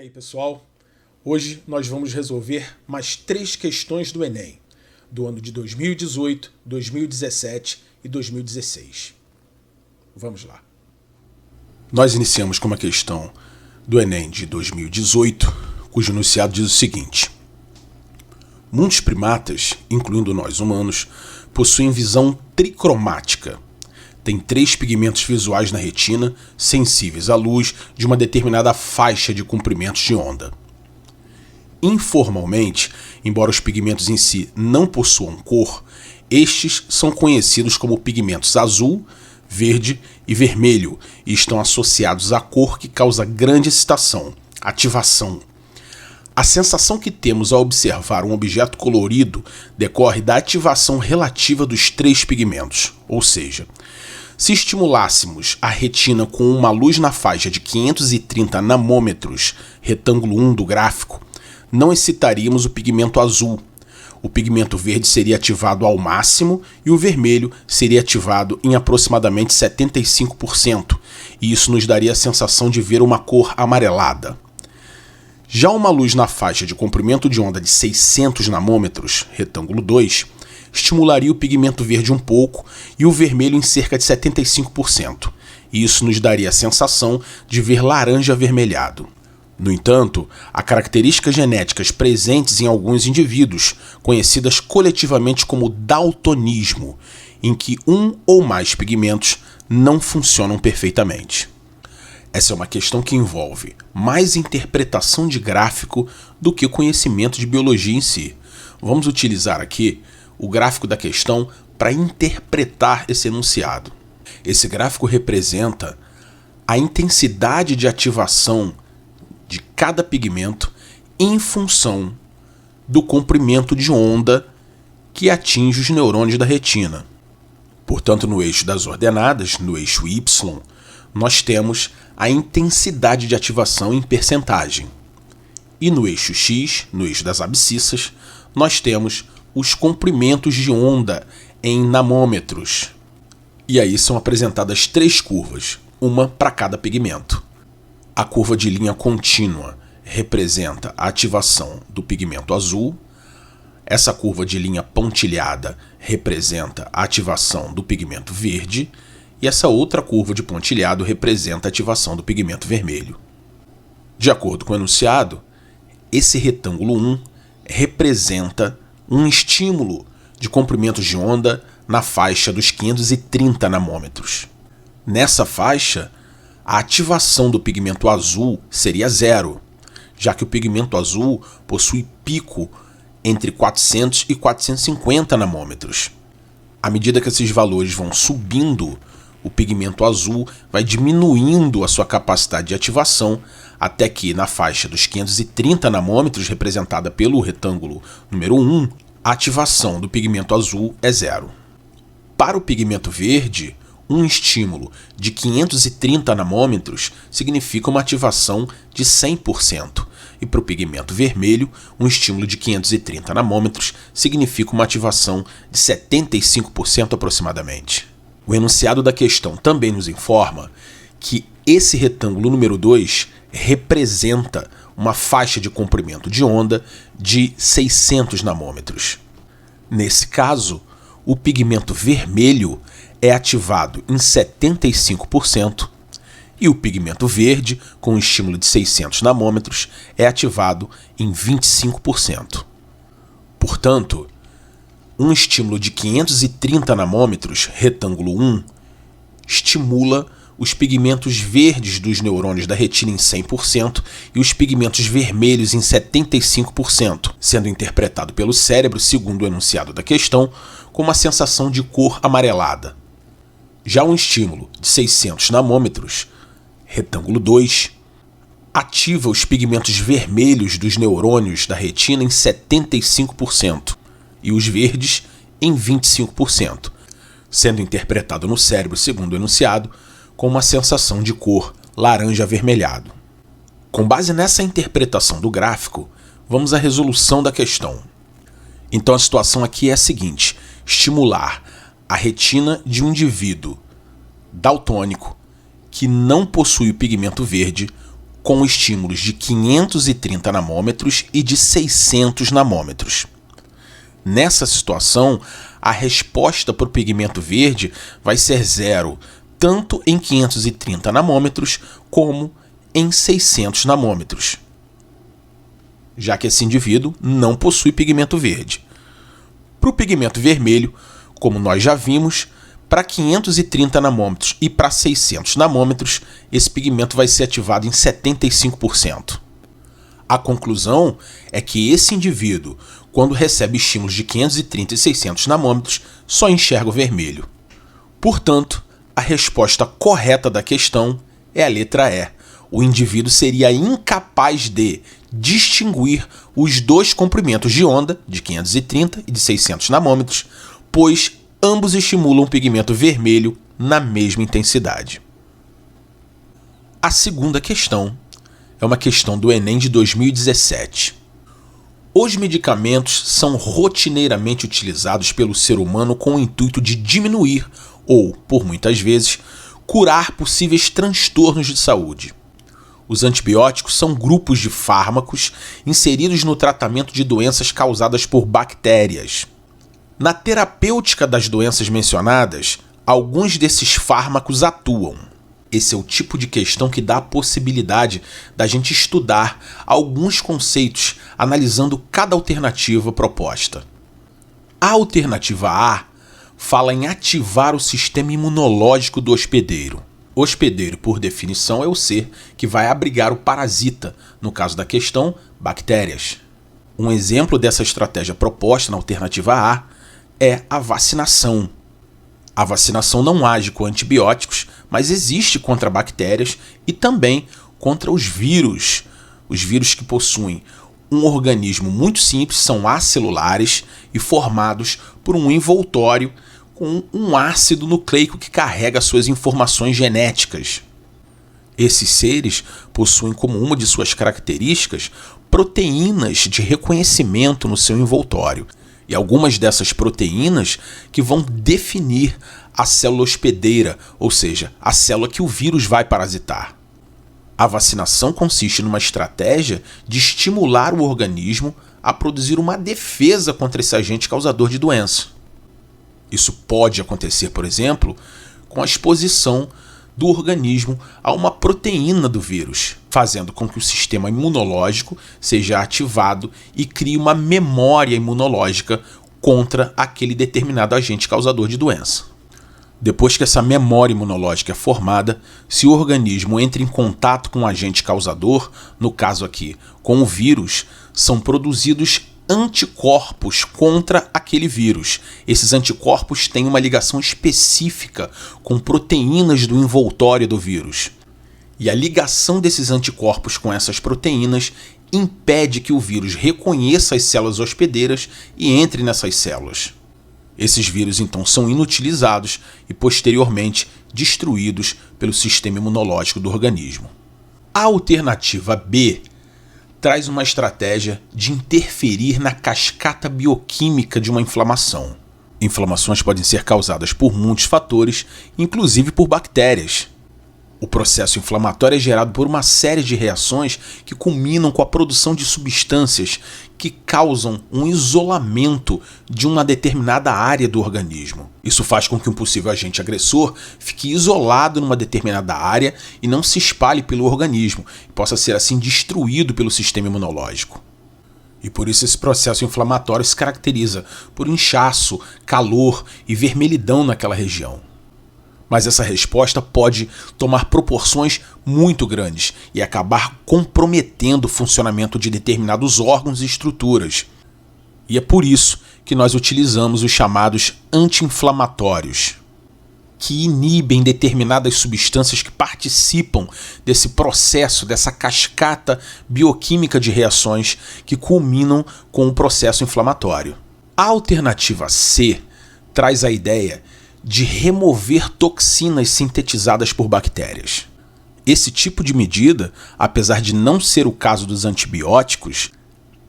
aí, pessoal? Hoje nós vamos resolver mais 3 questões do Enem, do ano de 2018, 2017 e 2016. Vamos lá. Nós iniciamos com uma questão do Enem de 2018, cujo enunciado diz o seguinte: muitos primatas, incluindo nós humanos, possuem visão tricromática. Tem 3 pigmentos visuais na retina, sensíveis à luz de uma determinada faixa de comprimentos de onda. Informalmente, embora os pigmentos em si não possuam cor, estes são conhecidos como pigmentos azul, verde e vermelho e estão associados à cor que causa grande excitação, ativação. A sensação que temos ao observar um objeto colorido decorre da ativação relativa dos 3 pigmentos, ou seja, se estimulássemos a retina com uma luz na faixa de 530 nanômetros, retângulo 1 do gráfico, não excitaríamos o pigmento azul. O pigmento verde seria ativado ao máximo e o vermelho seria ativado em aproximadamente 75%, e isso nos daria a sensação de ver uma cor amarelada. Já uma luz na faixa de comprimento de onda de 600 nanômetros, retângulo 2, estimularia o pigmento verde um pouco e o vermelho em cerca de 75%, e isso nos daria a sensação de ver laranja avermelhado. No entanto, há características genéticas presentes em alguns indivíduos, conhecidas coletivamente como daltonismo, em que um ou mais pigmentos não funcionam perfeitamente. Essa é uma questão que envolve mais interpretação de gráfico do que o conhecimento de biologia em si. Vamos utilizar aqui o gráfico da questão para interpretar esse enunciado. Esse gráfico representa a intensidade de ativação de cada pigmento em função do comprimento de onda que atinge os neurônios da retina. Portanto, no eixo das ordenadas, no eixo Y, nós temos a intensidade de ativação em percentagem. E no eixo X, no eixo das abscissas, nós temos os comprimentos de onda em nanômetros. E aí são apresentadas 3 curvas, uma para cada pigmento. A curva de linha contínua representa a ativação do pigmento azul. Essa curva de linha pontilhada representa a ativação do pigmento verde. E essa outra curva de pontilhado representa a ativação do pigmento vermelho. De acordo com o enunciado, esse retângulo 1 representa um estímulo de comprimentos de onda na faixa dos 530 nanômetros. Nessa faixa, a ativação do pigmento azul seria 0, já que o pigmento azul possui pico entre 400 e 450 nanômetros. À medida que esses valores vão subindo, o pigmento azul vai diminuindo a sua capacidade de ativação até que, na faixa dos 530 nanômetros, representada pelo retângulo número 1, a ativação do pigmento azul é 0. Para o pigmento verde, um estímulo de 530 nanômetros significa uma ativação de 100%, e para o pigmento vermelho, um estímulo de 530 nanômetros significa uma ativação de 75% aproximadamente. O enunciado da questão também nos informa que esse retângulo número 2 representa uma faixa de comprimento de onda de 600 nanômetros. Nesse caso, o pigmento vermelho é ativado em 75% e o pigmento verde, com um estímulo de 600 nanômetros, é ativado em 25%. Portanto, um estímulo de 530 nanômetros, retângulo 1, estimula os pigmentos verdes dos neurônios da retina em 100% e os pigmentos vermelhos em 75%, sendo interpretado pelo cérebro, segundo o enunciado da questão, com uma sensação de cor amarelada. Já um estímulo de 600 nanômetros, retângulo 2, ativa os pigmentos vermelhos dos neurônios da retina em 75% e os verdes em 25%, sendo interpretado no cérebro, segundo o enunciado, com uma sensação de cor laranja avermelhado. Com base nessa interpretação do gráfico, vamos à resolução da questão. Então a situação aqui é a seguinte: estimular a retina de um indivíduo daltônico que não possui o pigmento verde com estímulos de 530 nanômetros e de 600 nanômetros. Nessa situação, a resposta para o pigmento verde vai ser zero, tanto em 530 nanômetros como em 600 nanômetros, já que esse indivíduo não possui pigmento verde. Para o pigmento vermelho, como nós já vimos, para 530 nanômetros e para 600 nanômetros, esse pigmento vai ser ativado em 75%. A conclusão é que esse indivíduo, quando recebe estímulos de 530 e 600 nanômetros, só enxerga o vermelho. Portanto, a resposta correta da questão é a letra E. O indivíduo seria incapaz de distinguir os dois comprimentos de onda, de 530 e de 600 nanômetros, pois ambos estimulam o pigmento vermelho na mesma intensidade. A segunda questão é uma questão do Enem de 2017. Os medicamentos são rotineiramente utilizados pelo ser humano com o intuito de diminuir ou, por muitas vezes, curar possíveis transtornos de saúde. Os antibióticos são grupos de fármacos inseridos no tratamento de doenças causadas por bactérias. Na terapêutica das doenças mencionadas, alguns desses fármacos atuam. Esse é o tipo de questão que dá a possibilidade da gente estudar alguns conceitos analisando cada alternativa proposta. A alternativa A fala em ativar o sistema imunológico do hospedeiro. Hospedeiro, por definição, é o ser que vai abrigar o parasita, no caso da questão, bactérias. Um exemplo dessa estratégia proposta na alternativa A é a vacinação. A vacinação não age com antibióticos, mas existe contra bactérias e também contra os vírus. Os vírus que possuem um organismo muito simples, são acelulares e formados por um envoltório com um ácido nucleico que carrega suas informações genéticas. Esses seres possuem como uma de suas características proteínas de reconhecimento no seu envoltório. E algumas dessas proteínas que vão definir a célula hospedeira, ou seja, a célula que o vírus vai parasitar. A vacinação consiste numa estratégia de estimular o organismo a produzir uma defesa contra esse agente causador de doença. Isso pode acontecer, por exemplo, com a exposição do organismo a uma proteína do vírus, fazendo com que o sistema imunológico seja ativado e crie uma memória imunológica contra aquele determinado agente causador de doença. Depois que essa memória imunológica é formada, se o organismo entra em contato com o agente causador, no caso aqui, com o vírus, são produzidos anticorpos contra aquele vírus. Esses anticorpos têm uma ligação específica com proteínas do envoltório do vírus. E a ligação desses anticorpos com essas proteínas impede que o vírus reconheça as células hospedeiras e entre nessas células. Esses vírus então são inutilizados e posteriormente destruídos pelo sistema imunológico do organismo. A alternativa B traz uma estratégia de interferir na cascata bioquímica de uma inflamação. Inflamações podem ser causadas por muitos fatores, inclusive por bactérias. O processo inflamatório é gerado por uma série de reações que culminam com a produção de substâncias que causam um isolamento de uma determinada área do organismo. Isso faz com que um possível agente agressor fique isolado numa determinada área e não se espalhe pelo organismo, e possa ser assim destruído pelo sistema imunológico. E por isso esse processo inflamatório se caracteriza por inchaço, calor e vermelhidão naquela região. Mas essa resposta pode tomar proporções muito grandes e acabar comprometendo o funcionamento de determinados órgãos e estruturas. E é por isso que nós utilizamos os chamados anti-inflamatórios, que inibem determinadas substâncias que participam desse processo, dessa cascata bioquímica de reações que culminam com o processo inflamatório. A alternativa C traz a ideia de remover toxinas sintetizadas por bactérias. Esse tipo de medida, apesar de não ser o caso dos antibióticos,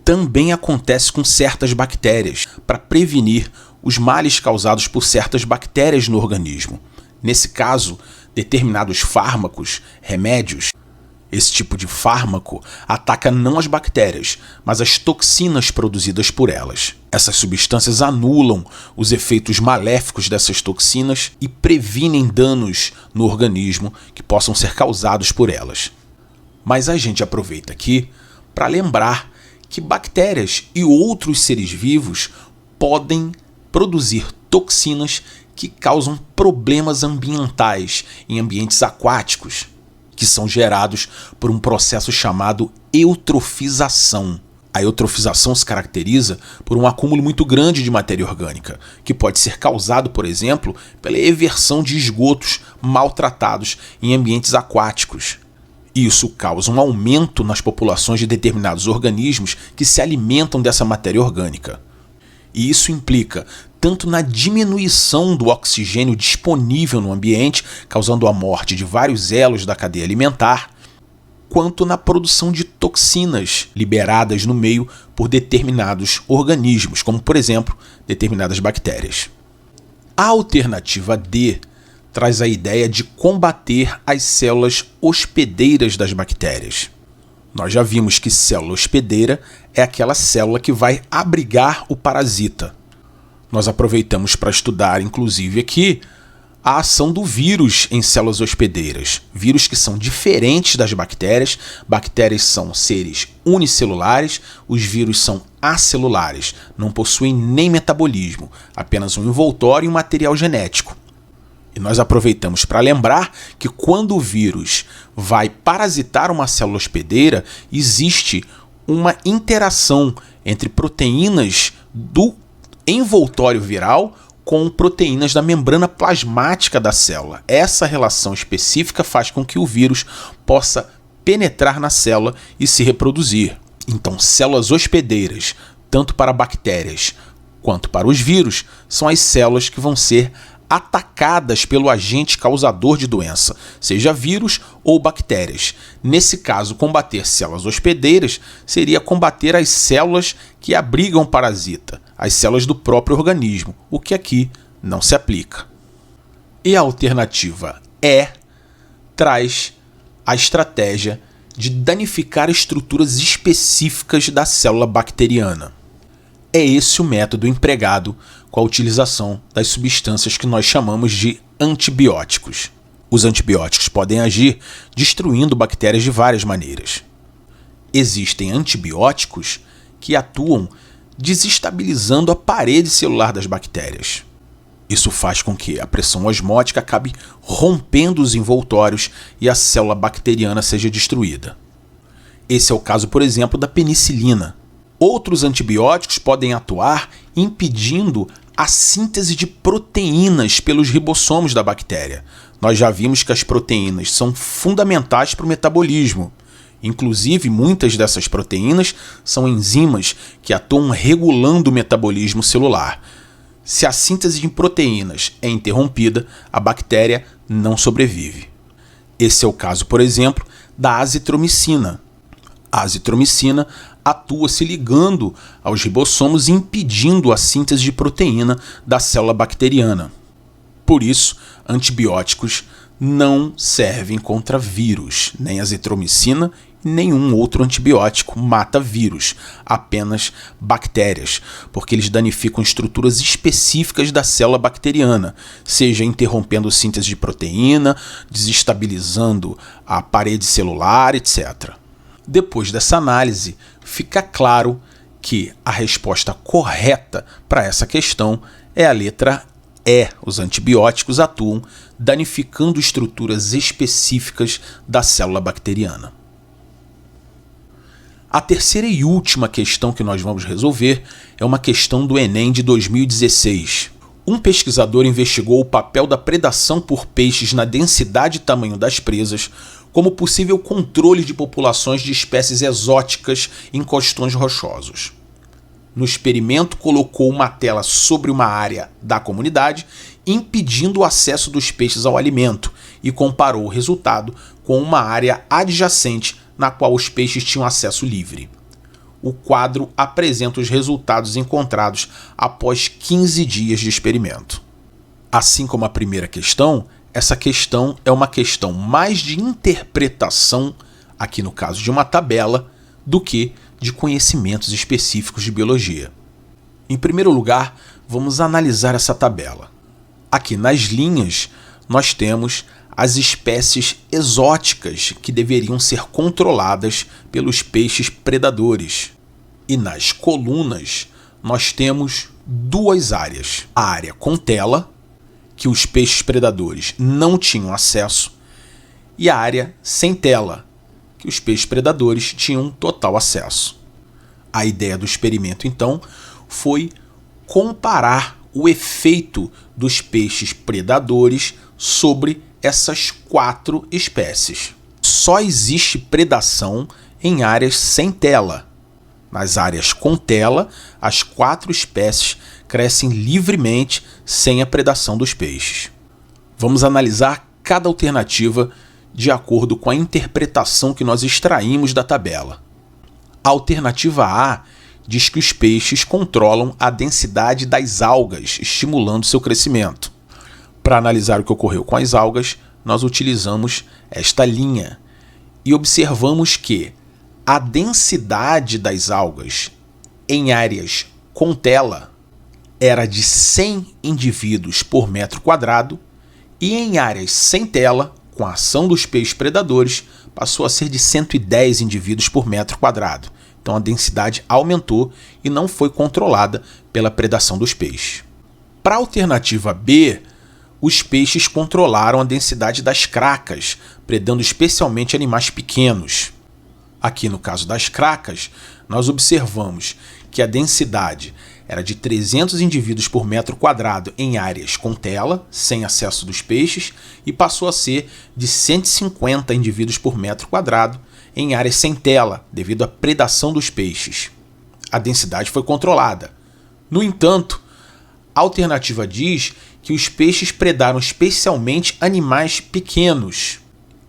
também acontece com certas bactérias para prevenir os males causados por certas bactérias no organismo. Nesse caso, determinados fármacos, remédios, Esse tipo de fármaco ataca não as bactérias, mas as toxinas produzidas por elas. Essas substâncias anulam os efeitos maléficos dessas toxinas e previnem danos no organismo que possam ser causados por elas. Mas a gente aproveita aqui para lembrar que bactérias e outros seres vivos podem produzir toxinas que causam problemas ambientais em ambientes aquáticos, que são gerados por um processo chamado eutrofização. A eutrofização se caracteriza por um acúmulo muito grande de matéria orgânica, que pode ser causado, por exemplo, pela eversão de esgotos maltratados em ambientes aquáticos. Isso causa um aumento nas populações de determinados organismos que se alimentam dessa matéria orgânica. E isso implica tanto na diminuição do oxigênio disponível no ambiente, causando a morte de vários elos da cadeia alimentar, quanto na produção de toxinas liberadas no meio por determinados organismos, como, por exemplo, determinadas bactérias. A alternativa D traz a ideia de combater as células hospedeiras das bactérias. Nós já vimos que célula hospedeira é aquela célula que vai abrigar o parasita. Nós aproveitamos para estudar, inclusive aqui, a ação do vírus em células hospedeiras. Vírus que são diferentes das bactérias. Bactérias são seres unicelulares, os vírus são acelulares, não possuem nem metabolismo, apenas um envoltório e um material genético. E nós aproveitamos para lembrar que quando o vírus vai parasitar uma célula hospedeira, existe uma interação entre proteínas do envoltório viral com proteínas da membrana plasmática da célula. Essa relação específica faz com que o vírus possa penetrar na célula e se reproduzir. Então, células hospedeiras, tanto para bactérias quanto para os vírus, são as células que vão ser atacadas pelo agente causador de doença, seja vírus ou bactérias. Nesse caso, combater células hospedeiras seria combater as células que abrigam o parasita, as células do próprio organismo, o que aqui não se aplica. E a alternativa E traz a estratégia de danificar estruturas específicas da célula bacteriana. É esse o método empregado com a utilização das substâncias que nós chamamos de antibióticos. Os antibióticos podem agir destruindo bactérias de várias maneiras. Existem antibióticos que atuam desestabilizando a parede celular das bactérias. Isso faz com que a pressão osmótica acabe rompendo os envoltórios e a célula bacteriana seja destruída. Esse é o caso, por exemplo, da penicilina. Outros antibióticos podem atuar impedindo a síntese de proteínas pelos ribossomos da bactéria. Nós já vimos que as proteínas são fundamentais para o metabolismo. Inclusive, muitas dessas proteínas são enzimas que atuam regulando o metabolismo celular. Se a síntese de proteínas é interrompida, a bactéria não sobrevive. Esse é o caso, por exemplo, da azitromicina. A azitromicina atua se ligando aos ribossomos e impedindo a síntese de proteína da célula bacteriana. Por isso, antibióticos não servem contra vírus, nem azitromicina e nenhum outro antibiótico mata vírus, apenas bactérias, porque eles danificam estruturas específicas da célula bacteriana, seja interrompendo a síntese de proteína, desestabilizando a parede celular, etc. Depois dessa análise, fica claro que a resposta correta para essa questão é a letra E. Os antibióticos atuam danificando estruturas específicas da célula bacteriana. A terceira e última questão que nós vamos resolver é uma questão do Enem de 2016. Um pesquisador investigou o papel da predação por peixes na densidade e tamanho das presas como possível controle de populações de espécies exóticas em costões rochosos. No experimento, colocou uma tela sobre uma área da comunidade, impedindo o acesso dos peixes ao alimento, e comparou o resultado com uma área adjacente na qual os peixes tinham acesso livre. O quadro apresenta os resultados encontrados após 15 dias de experimento. Assim como a primeira questão, essa questão é uma questão mais de interpretação aqui no caso de uma tabela, do que de conhecimentos específicos de biologia. Em primeiro lugar, vamos analisar essa tabela. Aqui nas linhas, nós temos as espécies exóticas que deveriam ser controladas pelos peixes predadores. E nas colunas, nós temos duas áreas. A área com tela, que os peixes predadores não tinham acesso, e a área sem tela, que os peixes predadores tinham total acesso. A ideia do experimento, então, foi comparar o efeito dos peixes predadores sobre essas 4 espécies. Só existe predação em áreas sem tela. Nas áreas com tela, as 4 espécies crescem livremente sem a predação dos peixes. Vamos analisar cada alternativa de acordo com a interpretação que nós extraímos da tabela. A alternativa A diz que os peixes controlam a densidade das algas, estimulando seu crescimento. Para analisar o que ocorreu com as algas, nós utilizamos esta linha e observamos que a densidade das algas em áreas com tela era de 100 indivíduos por metro quadrado e em áreas sem tela, com a ação dos peixes predadores, passou a ser de 110 indivíduos por metro quadrado. Então a densidade aumentou e não foi controlada pela predação dos peixes. Para a alternativa B, os peixes controlaram a densidade das cracas, predando especialmente animais pequenos. Aqui no caso das cracas, nós observamos que a densidade era de 300 indivíduos por metro quadrado em áreas com tela, sem acesso dos peixes, e passou a ser de 150 indivíduos por metro quadrado em áreas sem tela, devido à predação dos peixes. A densidade foi controlada. No entanto, a alternativa diz que os peixes predaram especialmente animais pequenos.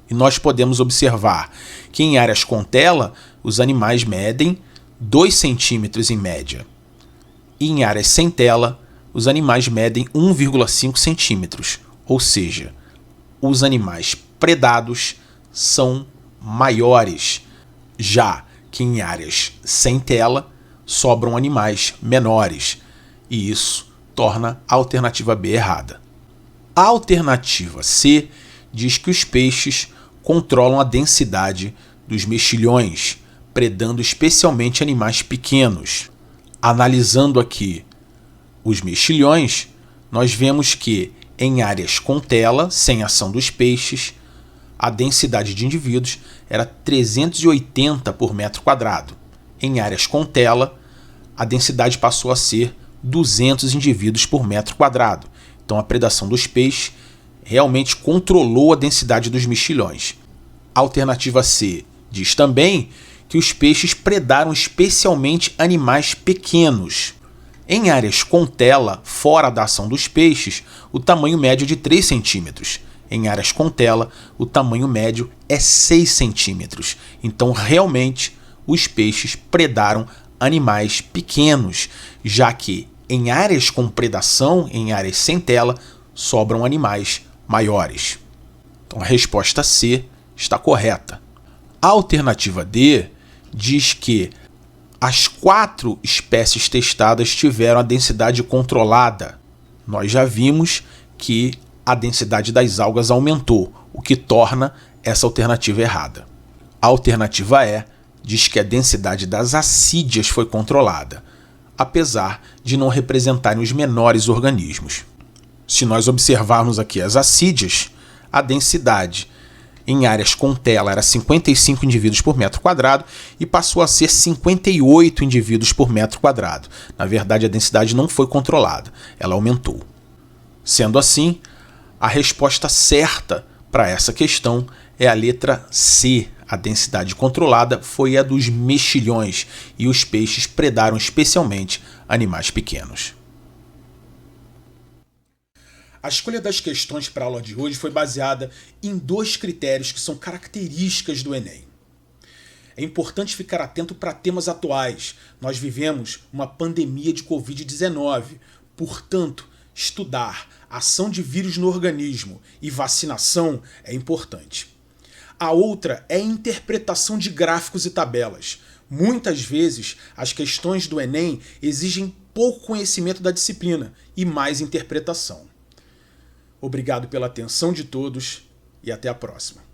E nós podemos observar que em áreas com tela, os animais medem 2 centímetros em média. E em áreas sem tela, os animais medem 1,5 centímetros. Ou seja, os animais predados são maiores, já que em áreas sem tela sobram animais menores. E isso torna a alternativa B errada. A alternativa C diz que os peixes controlam a densidade dos mexilhões, predando especialmente animais pequenos. Analisando aqui os mexilhões, nós vemos que em áreas com tela, sem ação dos peixes, a densidade de indivíduos era 380 por metro quadrado. Em áreas com tela, a densidade passou a ser 200 indivíduos por metro quadrado. Então a predação dos peixes realmente controlou a densidade dos mexilhões. A alternativa C diz também que os peixes predaram especialmente animais pequenos. Em áreas com tela, fora da ação dos peixes, o tamanho médio é de 3 centímetros. Em áreas com tela, o tamanho médio é 6 centímetros. Então, realmente, os peixes predaram animais pequenos, já que em áreas com predação, em áreas sem tela, sobram animais maiores. Então, a resposta C está correta. A alternativa D diz que as 4 espécies testadas tiveram a densidade controlada. Nós já vimos que a densidade das algas aumentou, o que torna essa alternativa errada. A alternativa E diz que a densidade das assídias foi controlada, apesar de não representarem os menores organismos. Se nós observarmos aqui as assídias, a densidade em áreas com tela era 55 indivíduos por metro quadrado e passou a ser 58 indivíduos por metro quadrado. Na verdade, a densidade não foi controlada, ela aumentou. Sendo assim, a resposta certa para essa questão é a letra C. A densidade controlada foi a dos mexilhões e os peixes predaram especialmente animais pequenos. A escolha das questões para a aula de hoje foi baseada em 2 critérios que são características do Enem. É importante ficar atento para temas atuais. Nós vivemos uma pandemia de Covid-19, portanto, estudar ação de vírus no organismo e vacinação é importante. A outra é interpretação de gráficos e tabelas. Muitas vezes, as questões do Enem exigem pouco conhecimento da disciplina e mais interpretação. Obrigado pela atenção de todos e até a próxima.